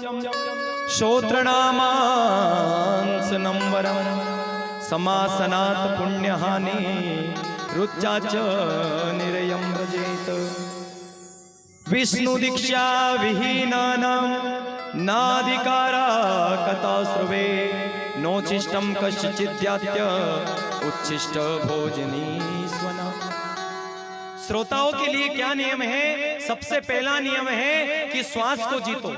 श्रोत्रणामांसनं वरं समासनात् पुण्यहानि रुचा च निरयं व्रजेत। विष्णु दीक्षा विहीनानां नाधिकारा कथा श्रुवे नोचिष्टं कश्चिद्यात्य उच्छिष्ट भोजनी स्वना। श्रोताओं के लिए क्या नियम है? सबसे पहला नियम है कि श्वास को जीतो,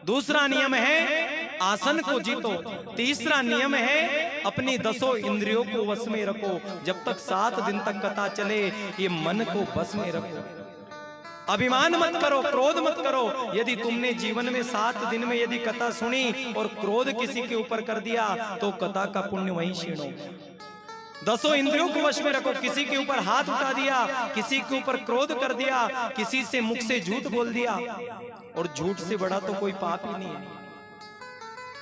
दूसरा नियम है आसन को जीतो, तीसरा नियम है अपनी 10 इंद्रियों को वश में रखो। जब तक 7 दिन तक कथा चले ये मन को बस में रखो। अभिमान मत करो, क्रोध मत करो। यदि तुमने जीवन में 7 दिन में यदि कथा सुनी और क्रोध किसी के ऊपर कर दिया तो कथा का पुण्य वहीं क्षीण हो। 10 इंद्रियों को वश में रखो। किसी के ऊपर हाथ उठा दिया, किसी के ऊपर क्रोध कर दिया, किसी से मुख से झूठ बोल दिया, और झूठ से बड़ा तो कोई पाप ही नहीं है।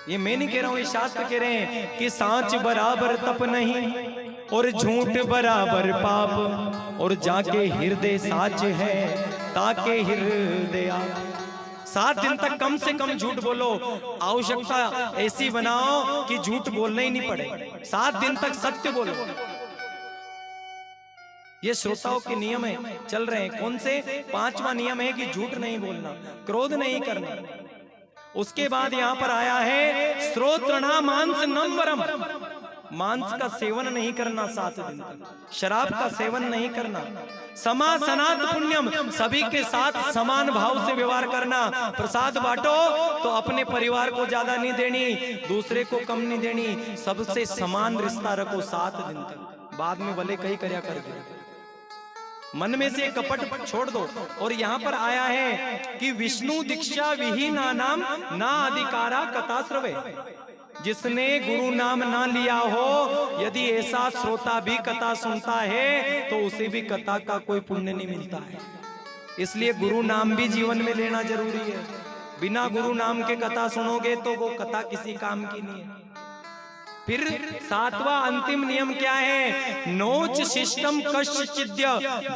ये मैं नहीं कह रहा हूं, ये शास्त्र कह रहे हैं कि सांच बराबर तप नहीं और झूठ बराबर पाप, और जाके हृदय साच है ताके हृदय। 7 दिन तक कम से कम झूठ बोलो। आवश्यकता ऐसी बनाओ कि झूठ बोलना ही नहीं पड़े। 7 दिन तक सत्य बोलो। ये श्रोताओं के नियम है, चल रहे हैं। कौन से? 5वां नियम है कि झूठ नहीं बोलना, क्रोध नहीं करना। उसके बाद यहाँ पर आया है श्रोत्रणामांसनं वरम, मांस का सेवन नहीं करना 7 दिन तक, शराब का सेवन नहीं करना। समासनात् पुण्यम, सभी के साथ समान भाव से व्यवहार करना। प्रसाद बांटो तो अपने परिवार को ज्यादा नहीं देनी, दूसरे को कम नहीं देनी, सबसे समान रिश्ता रखो 7 दिन तक। बाद में भले कहीं कर्या कर दो, मन में से कपट छोड़ दो। और यहाँ पर आया है कि विष्णु दीक्षा विहीनानाम ना अधिकारा कथा श्रवे। जिसने गुरु नाम ना लिया हो, यदि ऐसा श्रोता भी कथा सुनता है तो उसे भी कथा का कोई पुण्य नहीं मिलता है। इसलिए गुरु नाम भी जीवन में लेना जरूरी है। बिना गुरु नाम के कथा सुनोगे तो वो कथा किसी काम की नहीं है। फिर 7वां अंतिम नियम क्या है? नोच शिष्टम कश्चिद्य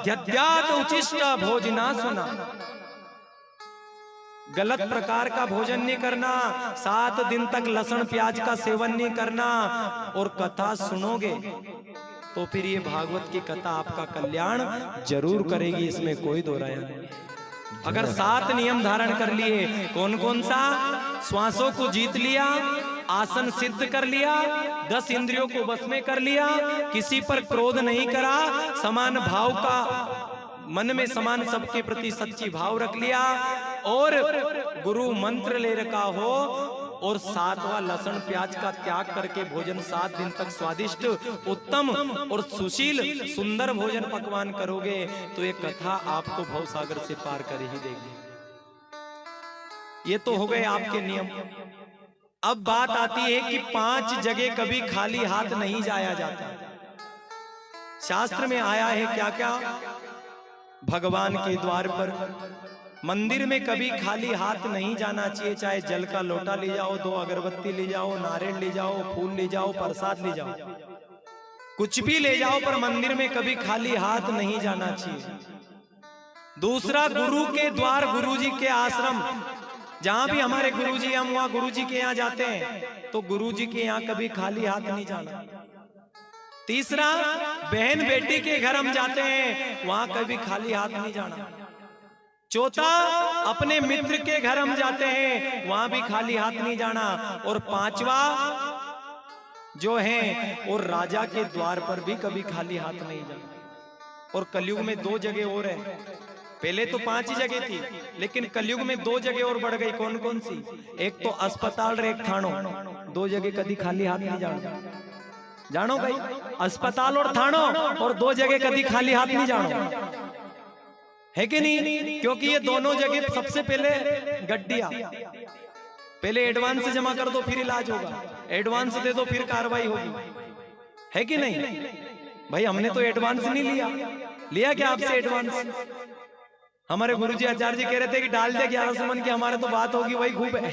यद्यात उचिष्ट भोजना सुना। गलत प्रकार का भोजन नहीं करना, 7 दिन तक लहसुन प्याज का सेवन नहीं करना, और कथा सुनोगे तो फिर ये भागवत की कथा आपका कल्याण जरूर करेगी, इसमें कोई दो राय नहीं। अगर 7 नियम धारण कर लिए, कौन कौन सा? श्वासों को जीत लिया, आसन सिद्ध कर लिया, 10 इंद्रियों को बस में कर लिया, किसी पर क्रोध नहीं करा, समान भाव का मन में समान सबके प्रति सच्ची भाव रख लिया, और गुरु मंत्र ले रखा हो, और 7वां लहसुन प्याज का त्याग करके भोजन 7 दिन तक स्वादिष्ट, उत्तम और सुशील सुंदर भोजन पकवान करोगे तो ये कथा आपको भवसागर से पार कर ही देगी। ये तो हो गए आपके नियम। अब बात आती है कि 5 जगह कभी खाली हाथ नहीं जाया जाता। शास्त्र में आया है क्या क्या? भगवान के द्वार पर, मंदिर में कभी खाली हाथ नहीं जाना चाहिए। चाहे जल का लोटा ले जाओ, 2 अगरबत्ती ले जाओ, नारियल ले जाओ, फूल ले जाओ, प्रसाद ले जाओ, कुछ भी ले जाओ, पर मंदिर में कभी खाली हाथ नहीं जाना चाहिए। दूसरा, गुरु के द्वार, गुरु जी के आश्रम, जहां भी हमारे गुरुजी, हम वहां गुरुजी के यहाँ जाते हैं तो गुरुजी के यहाँ कभी खाली हाथ नहीं जाना। तीसरा, बहन बेटी के घर हम जाते हैं, वहां कभी खाली हाथ नहीं जाना। चौथा, अपने मित्र के घर हम जाते हैं, वहां भी खाली हाथ नहीं जाना। और 5वां जो है, और राजा के द्वार पर भी कभी खाली हाथ नहीं जाना। और कलयुग में 2 जगह और है। पहले तो 5 ही जगह थी, लेकिन कलयुग में 2 जगह और बढ़ गई। कौन कौन सी? एक तो अस्पताल और एक थानो। 2 जगह कभी खाली हाथ नहीं जानो। जानो भाई, अस्पताल और थानो, और 2 जगह कभी खाली हाथ नहीं जानो, है कि नहीं? क्योंकि ये दोनों जगह सबसे पहले गड्डिया, पहले एडवांस जमा कर दो फिर इलाज होगा, एडवांस दे दो फिर कार्रवाई होगी, है कि नहीं? भाई हमने तो एडवांस नहीं लिया क्या आपसे एडवांस? हमारे गुरुजी आचार्य जी कह रहे थे कि डाल दे 1100 मन की, हमारे तो बात होगी वही खूब है।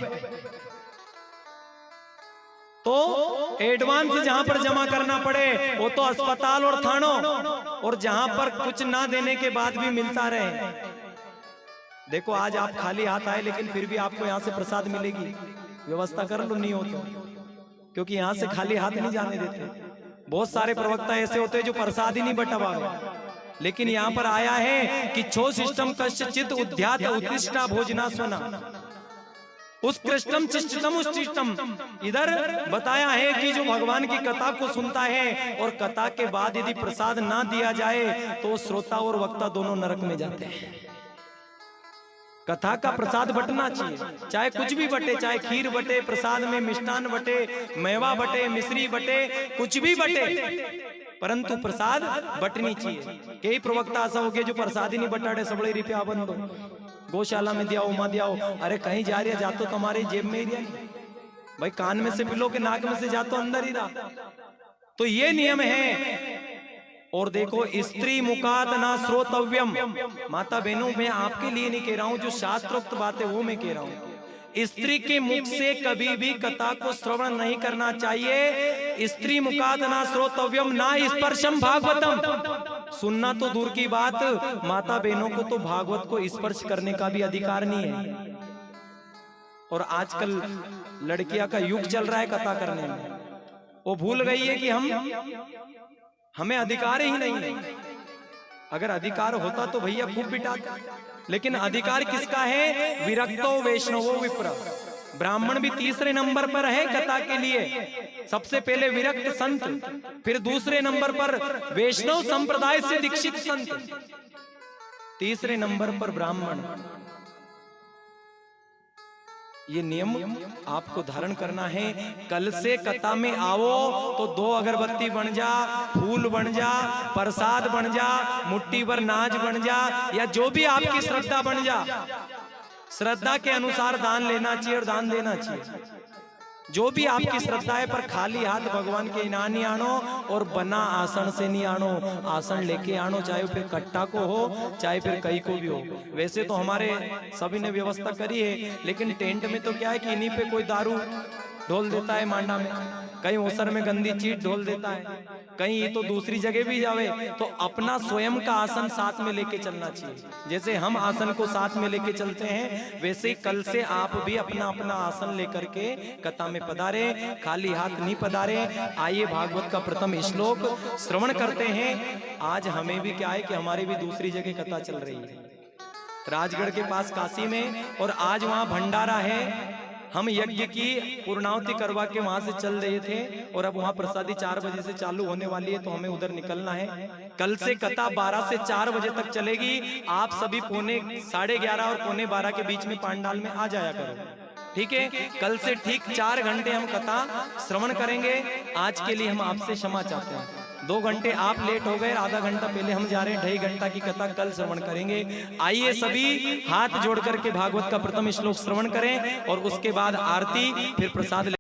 तो एडवांस जहां पर जमा करना पड़े वो तो अस्पताल और थानों, और जहां पर कुछ ना देने के बाद भी मिलता रहे देखो आज आप खाली हाथ आए, लेकिन फिर भी आपको यहाँ से प्रसाद मिलेगी, व्यवस्था कर लो, नहीं हो तो, क्योंकि यहाँ से खाली हाथ नहीं जाने देते। बहुत सारे प्रवक्ता ऐसे होते हैं जो प्रसाद ही नहीं बंटवा, लेकिन यहाँ पर आया है कि छो सिस्टम कश्चित उद्यात उत्तिष्ठा भोजना सुना, उस कृष्णम चिष्टम उस चिष्टम, इधर बताया है कि जो भगवान की कथा को सुनता है और कथा के बाद यदि प्रसाद ना दिया जाए तो श्रोता और वक्ता दोनों नरक में जाते हैं। कथा का प्रसाद बटना चाहिए, चाहे कुछ भी बटे, चाहे खीर बटे, प्रसाद में मिष्टान बटे, मेवा बटे, मिश्री बटे, कुछ भी बटे, परंतु प्रसाद बटनी चाहिए। कई प्रवक्ता ऐसा हो गया जो प्रसाद ही नहीं बटाड़े, सबले रुपया बंद हो, गौशाला में दिया, उमा दिया, अरे कहीं जा रही है, जा तो तुम्हारे जेब में ही दिया, भाई कान में से पिलो के नाक में से जा तो अंदर ही रहा। तो ये नियम है। और देखो, स्त्री मुखात ना श्रोतव्यम, माता बहनों मैं आपके लिए नहीं कह रहा हूं, जो शास्त्रोक्त बात है वो मैं कह रहा हूं। स्त्री के मुख से कभी भी कथा को श्रवण नहीं करना चाहिए। स्त्री मुखात ना श्रोतव्यम ना स्पर्शम भागवतम, सुनना तो दूर की बात, माता बहनों को तो भागवत को स्पर्श करने का भी अधिकार नहीं है। और आजकल लड़कियां का युग चल रहा है कथा करने में, वो भूल गई है कि हमें अधिकार ही नहीं है। अगर अधिकार होता तो भैया खूब बिठाता, लेकिन अधिकार किसका है? विरक्तो वैष्णवो विप्र, ब्राह्मण भी तीसरे नंबर पर है कथा के लिए। सबसे पहले विरक्त संत, फिर दूसरे नंबर पर वैष्णव संप्रदाय से दीक्षित संत, तीसरे नंबर पर ब्राह्मण। ये नियम आपको धारण करना है। कल से कथा में आओ तो 2 अगरबत्ती बन जा, फूल बन जा, प्रसाद बन जा, मुट्ठी भर नाज बन जा, या जो भी आपकी श्रद्धा बन जा। श्रद्धा के अनुसार दान लेना चाहिए और दान देना चाहिए, जो भी आपकी श्रद्धा है, पर खाली हाथ भगवान के इनाम नहीं आनो और बना आसन से नहीं आनो। आसन लेके आनो, चाहे फिर कट्टा को हो चाहे फिर कहीं को भी हो। वैसे तो हमारे सभी ने व्यवस्था करी है, लेकिन टेंट में तो क्या है कि इन्हीं पे कोई दारू ढोल देता है मांडा में, कहीं ओसर में गंदी चीज ढोल देता है, कहीं ये तो दूसरी जगह भी जावे। तो अपना स्वयं का आसन साथ में लेके चलना चाहिए। जैसे हम आसन को साथ में लेके चलते हैं, वैसे कल से आप भी अपना अपना आसन लेकर के कथा में पधारे, खाली हाथ नहीं पधारे। आइए भागवत का प्रथम श्लोक श्रवण करते हैं। आज हमें भी क्या है कि हमारी भी दूसरी जगह कथा चल रही है, राजगढ़ के पास काशी में, और आज वहां भंडारा है। हम यज्ञ की पूर्णाहुति करवा के वहां से चल रहे थे, और अब वहां प्रसादी 4 बजे से चालू होने वाली है, तो हमें उधर निकलना है। कल से कथा 12 से 4 बजे तक चलेगी। आप सभी 11:30 और 11:15 के बीच में पंडाल में आ जाया करो, ठीक है? कल से ठीक 4 घंटे हम कथा श्रवण करेंगे। आज के लिए हम आपसे क्षमा चाहते हैं। 2 घंटे आप लेट हो गए, आधा घंटा पहले हम जा रहे हैं। 2.5 घंटा की कथा कल श्रवण करेंगे। आइए सभी हाथ जोड़ करके भागवत का प्रथम श्लोक श्रवण करें, और उसके बाद आरती, फिर प्रसाद